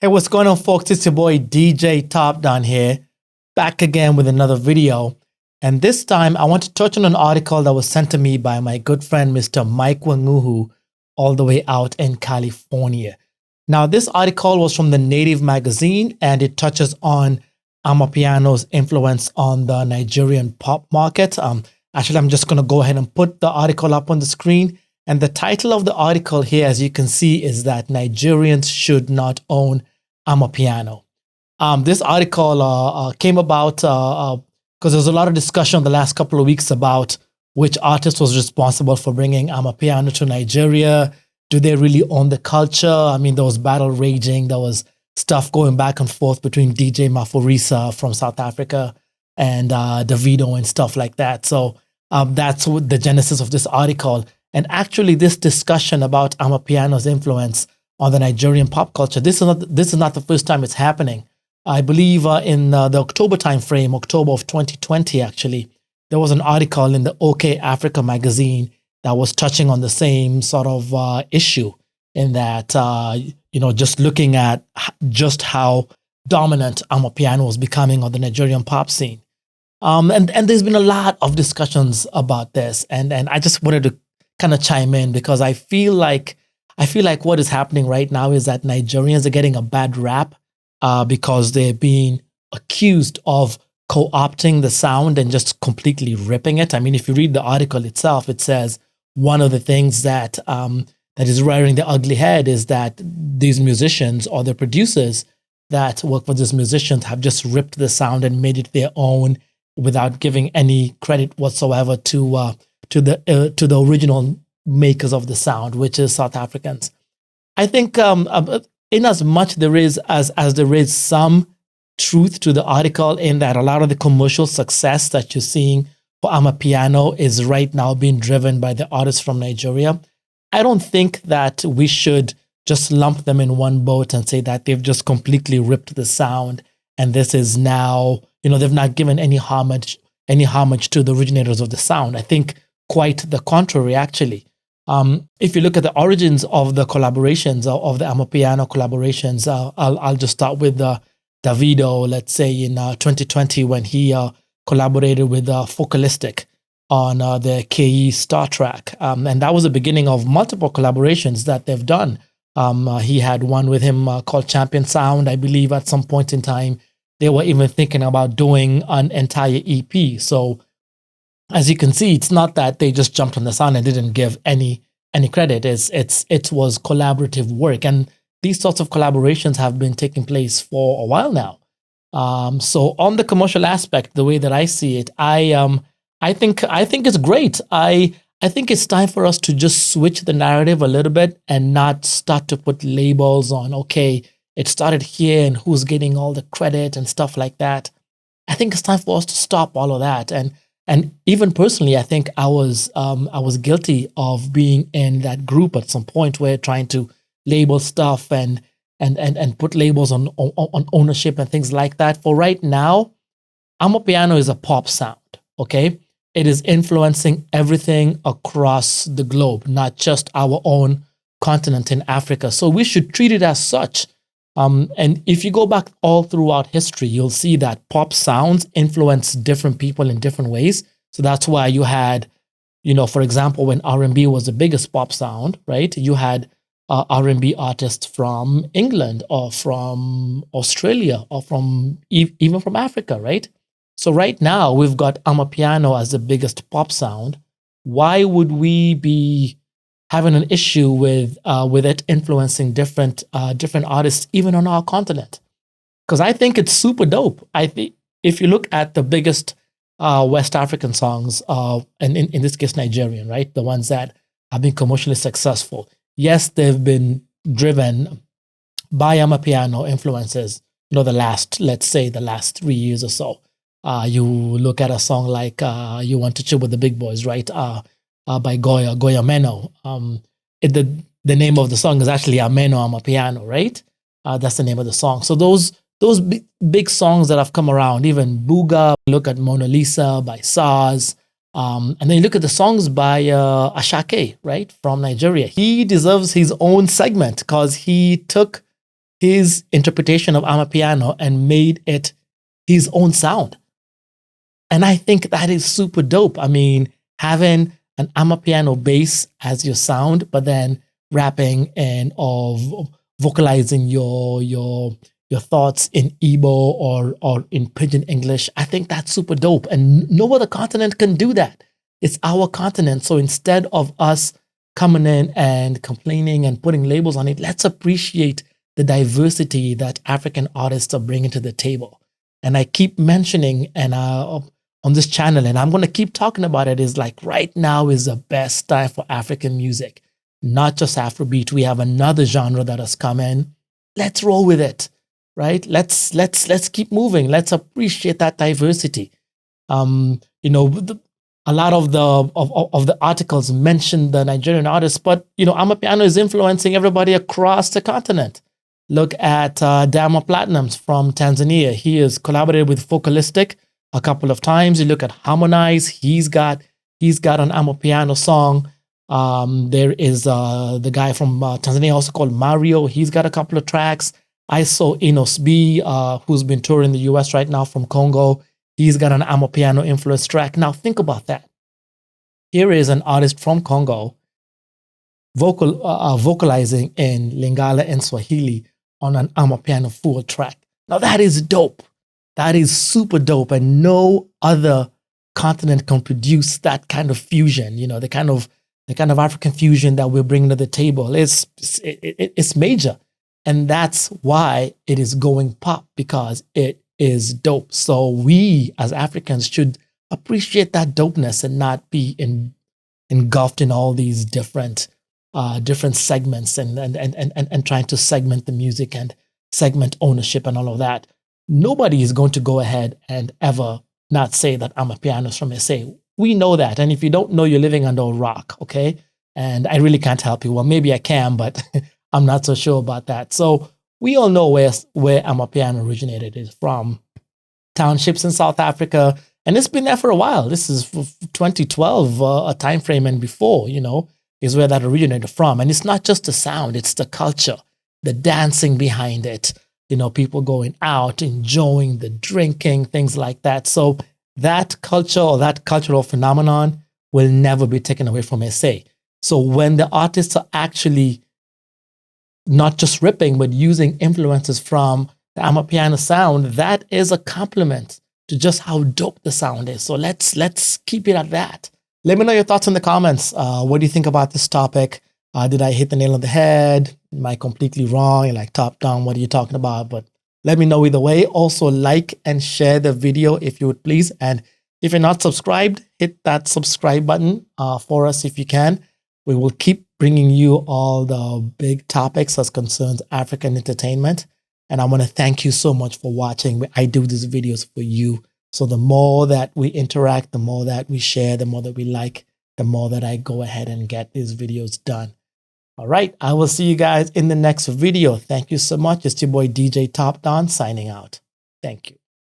Hey, what's going on, folks? It's your boy DJ Top Down here, back again with another video. And this time, I want to touch on an article that was sent to me by my good friend, Mr. Mike Wanguhu, all the way out in California. Now, this article was from the Native magazine, and it touches on Amapiano's influence on the Nigerian pop market. Actually, I'm just going to go ahead and put the article up on the screen. And the title of the article here, as you can see, is that Nigerians should not own Amapiano. This article came about because there was a lot of discussion the last couple of weeks about which artist was responsible for bringing Amapiano to Nigeria. Do they really own the culture? I mean, there was battle raging. There was stuff going back and forth between DJ Maphorisa from South Africa and Davido and stuff like that. So that's what the genesis of this article. And actually, this discussion about Amapiano's influence on the Nigerian pop culture, this is not the first time it's happening. I believe in the October timeframe, October of 2020, actually, there was an article in the OK Africa magazine that was touching on the same sort of issue, in that, just looking at just how dominant Amapiano was becoming on the Nigerian pop scene. And there's been a lot of discussions about this, and I just wanted to kind of chime in because I feel like what is happening right now is that Nigerians are getting a bad rap because they're being accused of co-opting the sound and just completely ripping it. I mean, if you read the article itself, it says one of the things that is rearing the ugly head is that these musicians or the producers that work for these musicians have just ripped the sound and made it their own without giving any credit whatsoever to the original makers of the sound, which is South Africans. I think in as much there is as there is some truth to the article, in that a lot of the commercial success that you're seeing for Amapiano is right now being driven by the artists from Nigeria. I don't think that we should just lump them in one boat and say that they've just completely ripped the sound and this is now, they've not given any homage to the originators of the sound. I think quite the contrary, actually. If you look at the origins of the collaborations, of the Amapiano collaborations, I'll just start with Davido, let's say in 2020, when he collaborated with Focalistic on the KE Star track. And that was the beginning of multiple collaborations that they've done. He had one with him called Champion Sound. I believe at some point in time, they were even thinking about doing an entire EP. So as you can see, it's not that they just jumped on the sound and didn't give any credit. It was collaborative work, and these sorts of collaborations have been taking place for a while now. So on the commercial aspect, the way that I see it, I think it's great. I think it's time for us to just switch the narrative a little bit and not start to put labels on, okay, it started here and who's getting all the credit and stuff like that. I think it's time for us to stop all of that. And even personally, I think I was guilty of being in that group at some point, where trying to label stuff and put labels on ownership and things like that. For right now, Amapiano is a pop sound, okay? It is influencing everything across the globe, not just our own continent in Africa. So we should treat it as such. And if you go back all throughout history, you'll see that pop sounds influence different people in different ways. So that's why you had, for example, when R&B was the biggest pop sound, right? You had R&B artists from England or from Australia or even from Africa, right? So right now we've got Amapiano as the biggest pop sound. Why would we be having an issue with it influencing different artists, even on our continent? Because I think it's super dope. I think if you look at the biggest West African songs, and in this case Nigerian, right, the ones that have been commercially successful, yes, they've been driven by Amapiano influences. The last 3 years or so. You look at a song like "You Want to Chill with the Big Boys," right? By Goya Meno. The name of the song is actually Ameno Amapiano, right? That's the name of the song. So those big songs that have come around, even Booga, look at Mona Lisa by Saz, and then you look at the songs by Ashake, right, from Nigeria. He deserves his own segment because he took his interpretation of Amapiano and made it his own sound. And I think that is super dope. I mean, having an Amapiano bass as your sound, but then rapping and vocalizing your thoughts in Igbo or in Pidgin English, I think that's super dope. And no other continent can do that. It's our continent. So instead of us coming in and complaining and putting labels on it, let's appreciate the diversity that African artists are bringing to the table. And I keep mentioning and on this channel, and I'm going to keep talking about it, is like right now is the best time for African music, not just Afrobeat. We have another genre that has come in. Let's roll with it, right? Let's keep moving. Let's appreciate that diversity. You know, a lot of the articles mention the Nigerian artists, but you know, Amapiano is influencing everybody across the continent. Look at Diamond Platnumz from Tanzania. He has collaborated with Focalistic a couple of times. You look at Harmonize. He's got an Amapiano song. There is the guy from Tanzania also called Mario. He's got a couple of tracks. I saw Enos B, who's been touring the US right now from Congo. He's got an Amapiano influence track. Now think about that. Here is an artist from Congo vocalizing in Lingala and Swahili on an Amapiano full track. Now that is dope. That is super dope, and no other continent can produce that kind of fusion. You know, the kind of African fusion that we're bringing to the table. It's major, and that's why it is going pop, because it is dope. So we as Africans should appreciate that dopeness and not be engulfed in all these different segments and trying to segment the music and segment ownership and all of that. Nobody is going to go ahead and ever not say that Amapiano is from SA. We know that. And if you don't know, you're living under a rock, okay? And I really can't help you. Well, maybe I can, but I'm not so sure about that. So we all know where Amapiano originated. Is from townships in South Africa. And it's been there for a while. This is 2012, a time frame and before, you know, is where that originated from. And it's not just the sound, it's the culture, the dancing behind it. You know, people going out, enjoying the drinking, things like that. So that culture or that cultural phenomenon will never be taken away from SA. So when the artists are actually not just ripping, but using influences from the Amapiano sound, that is a compliment to just how dope the sound is. So let's keep it at that. Let me know your thoughts in the comments. What do you think about this topic? Did I hit the nail on the head? Am I completely wrong? You're like, top down, what are you talking about? But let me know either way. Also, like and share the video if you would please. And if you're not subscribed, hit that subscribe button for us if you can. We will keep bringing you all the big topics as concerns African entertainment. And I want to thank you so much for watching. I do these videos for you. So the more that we interact, the more that we share, the more that we like, the more that I go ahead and get these videos done. All right, I will see you guys in the next video. Thank you so much. It's your boy DJ Top Don signing out. Thank you.